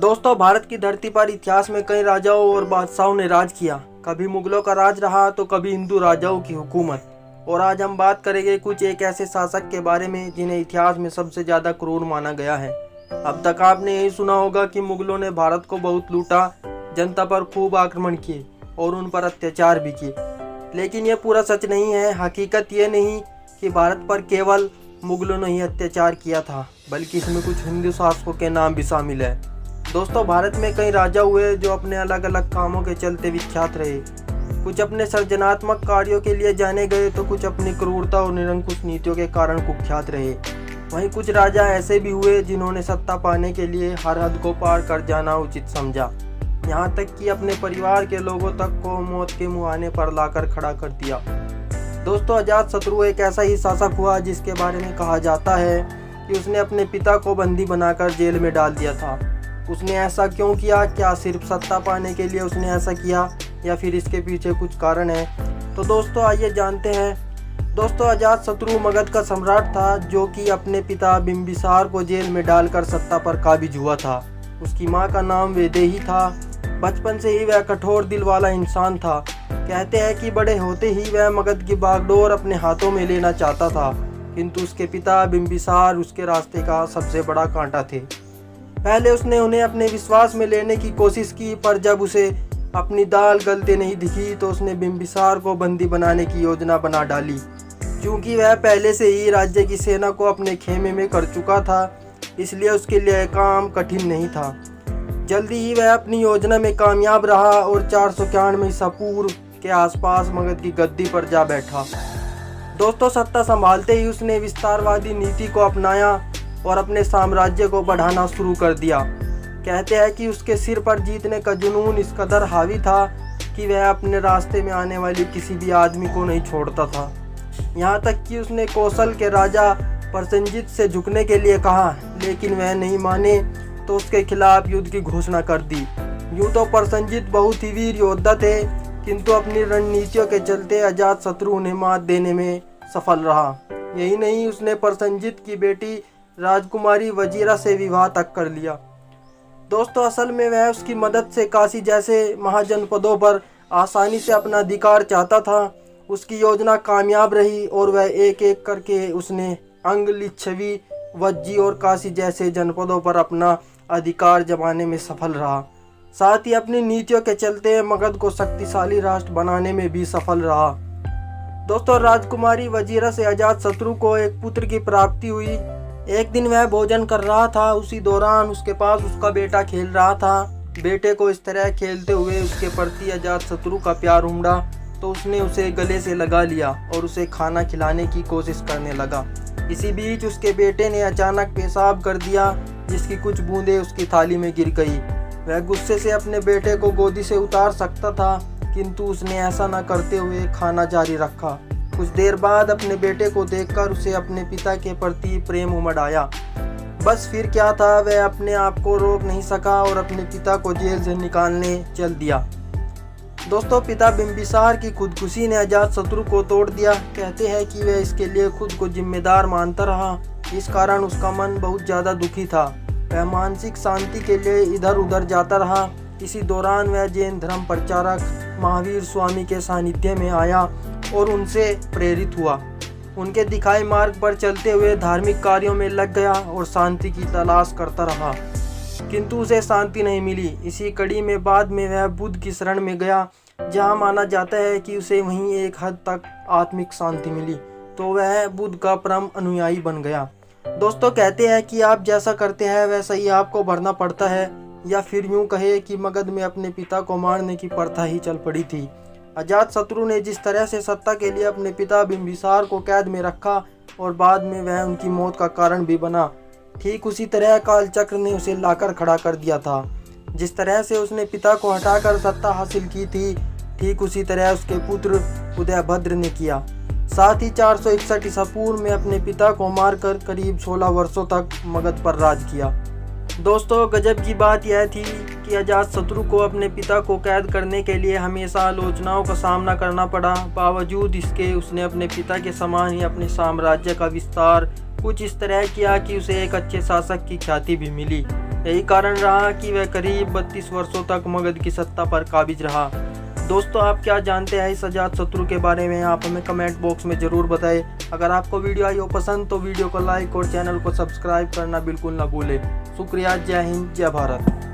दोस्तों, भारत की धरती पर इतिहास में कई राजाओं और बादशाहों ने राज किया। कभी मुगलों का राज रहा तो कभी हिंदू राजाओं की हुकूमत। और आज हम बात करेंगे कुछ एक ऐसे शासक के बारे में जिन्हें इतिहास में सबसे ज्यादा क्रूर माना गया है। अब तक आपने यही सुना होगा कि मुगलों ने भारत को बहुत लूटा, जनता पर खूब आक्रमण किए और उन पर अत्याचार भी किए। लेकिन ये पूरा सच नहीं है। हकीकत ये नहीं कि भारत पर केवल मुगलों ने ही अत्याचार किया था, बल्कि इसमें कुछ हिंदू शासकों के नाम भी शामिल है। दोस्तों, भारत में कई राजा हुए जो अपने अलग अलग कामों के चलते विख्यात रहे। कुछ अपने सृजनात्मक कार्यों के लिए जाने गए तो कुछ अपनी क्रूरता और निरंकुश नीतियों के कारण कुख्यात रहे। वहीं कुछ राजा ऐसे भी हुए जिन्होंने सत्ता पाने के लिए हर हद को पार कर जाना उचित समझा, यहाँ तक कि अपने परिवार के लोगों तक को मौत के मुहाने पर लाकर खड़ा कर दिया। दोस्तों, अजातशत्रु एक ऐसा ही शासक हुआ जिसके बारे में कहा जाता है कि उसने अपने पिता को बंदी बनाकर जेल में डाल दिया था। उसने ऐसा क्यों किया? क्या सिर्फ सत्ता पाने के लिए उसने ऐसा किया या फिर इसके पीछे कुछ कारण है? तो दोस्तों, आइए जानते हैं। दोस्तों, अजातशत्रु मगध का सम्राट था जो कि अपने पिता बिंबिसार को जेल में डालकर सत्ता पर काबिज हुआ था। उसकी मां का नाम वैदेही था। बचपन से ही वह कठोर दिल वाला इंसान था। कहते हैं कि बड़े होते ही वह मगध की बागडोर अपने हाथों में लेना चाहता था, किंतु उसके पिता बिंबिसार उसके रास्ते का सबसे बड़ा कांटा थे। पहले उसने उन्हें अपने विश्वास में लेने की कोशिश की, पर जब उसे अपनी दाल गलते नहीं दिखी तो उसने बिंबिसार को बंदी बनाने की योजना बना डाली। क्योंकि वह पहले से ही राज्य की सेना को अपने खेमे में कर चुका था, इसलिए उसके लिए काम कठिन नहीं था। जल्दी ही वह अपनी योजना में कामयाब रहा और 491 ईसा पूर्व के आसपास मगध की गद्दी पर जा बैठा। दोस्तों, सत्ता संभालते ही उसने विस्तारवादी नीति को अपनाया और अपने साम्राज्य को बढ़ाना शुरू कर दिया। कहते हैं कि उसके सिर पर जीतने का जुनून इस कदर हावी था कि वह अपने रास्ते में आने वाली किसी भी आदमी को नहीं छोड़ता था। यहाँ तक कि उसने कौशल के राजा प्रसेनजीत से झुकने के लिए कहा, लेकिन वह नहीं माने तो उसके खिलाफ युद्ध की घोषणा कर दी। यूँ तो प्रसेनजीत बहुत ही वीर योद्धा थे, किंतु अपनी रणनीतियों के चलते अजातशत्रु उन्हें मात देने में सफल रहा। यही नहीं, उसने प्रसेनजीत की बेटी राजकुमारी वजीरा से विवाह तक कर लिया। दोस्तों, असल में वह उसकी मदद से काशी जैसे महाजनपदों पर आसानी से अपना अधिकार चाहता था। उसकी योजना कामयाब रही और वह एक एक करके उसने अंग, लिच्छवी, वज्जी और काशी जैसे जनपदों पर अपना अधिकार जमाने में सफल रहा। साथ ही अपनी नीतियों के चलते मगध को शक्तिशाली राष्ट्र बनाने में भी सफल रहा। दोस्तों, राजकुमारी वजीरा से अजातशत्रु को एक पुत्र की प्राप्ति हुई। एक दिन वह भोजन कर रहा था, उसी दौरान उसके पास उसका बेटा खेल रहा था। बेटे को इस तरह खेलते हुए उसके प्रति अजातशत्रु का प्यार उमड़ा तो उसने उसे गले से लगा लिया और उसे खाना खिलाने की कोशिश करने लगा। इसी बीच उसके बेटे ने अचानक पेशाब कर दिया, जिसकी कुछ बूंदें उसकी थाली में गिर गई। वह गुस्से से अपने बेटे को गोदी से उतार सकता था, किंतु उसने ऐसा न करते हुए खाना जारी रखा। कुछ देर बाद अपने बेटे को देखकर उसे अपने पिता के प्रति प्रेम उमड़ आया। बस फिर क्या था, वह अपने आप को रोक नहीं सका और अपने पिता को जेल से निकालने चल दिया। दोस्तों, पिता बिंबिसार की खुदकुशी ने अजातशत्रु को तोड़ दिया। कहते हैं कि वह इसके लिए खुद को जिम्मेदार मानता रहा। इस कारण उसका मन बहुत ज़्यादा दुखी था। वह मानसिक शांति के लिए इधर उधर जाता रहा। इसी दौरान वह जैन धर्म प्रचारक महावीर स्वामी के सानिध्य में आया और उनसे प्रेरित हुआ। उनके दिखाए मार्ग पर चलते हुए धार्मिक कार्यों में लग गया और शांति की तलाश करता रहा, किंतु उसे शांति नहीं मिली। इसी कड़ी में बाद में वह बुद्ध की शरण में गया, जहां माना जाता है कि उसे वहीं एक हद तक आत्मिक शांति मिली, तो वह बुद्ध का परम अनुयायी बन गया। दोस्तों, कहते हैं कि आप जैसा करते हैं वैसा ही आपको भरना पड़ता है, या फिर यूं कहे कि मगध में अपने पिता को मारने की प्रथा ही चल पड़ी थी। अजातशत्रु ने जिस तरह से सत्ता के लिए अपने पिता बिंबिसार को कैद में रखा और बाद में वह उनकी मौत का कारण भी बना, ठीक उसी तरह कालचक्र ने उसे लाकर खड़ा कर दिया था। जिस तरह से उसने पिता को हटाकर सत्ता हासिल की थी, ठीक उसी तरह उसके पुत्र उदयभद्र ने किया। साथ ही 461 ईसा पूर्व में अपने पिता को मारकर करीब 16 वर्षों तक मगध पर राज किया। दोस्तों, गजब की बात यह थी कि अजातशत्रु को अपने पिता को कैद करने के लिए हमेशा आलोचनाओं का सामना करना पड़ा। बावजूद इसके उसने अपने पिता के समान ही अपने साम्राज्य का विस्तार कुछ इस तरह किया कि उसे एक अच्छे शासक की ख्याति भी मिली। यही कारण रहा कि वह करीब 32 वर्षों तक मगध की सत्ता पर काबिज रहा। दोस्तों, आप क्या जानते हैं इस अजातशत्रु के बारे में? आप हमें कमेंट बॉक्स में ज़रूर बताएं। अगर आपको वीडियो आई हो पसंद तो वीडियो को लाइक और चैनल को सब्सक्राइब करना बिल्कुल ना भूलें। शुक्रिया। जय हिंद, जय भारत।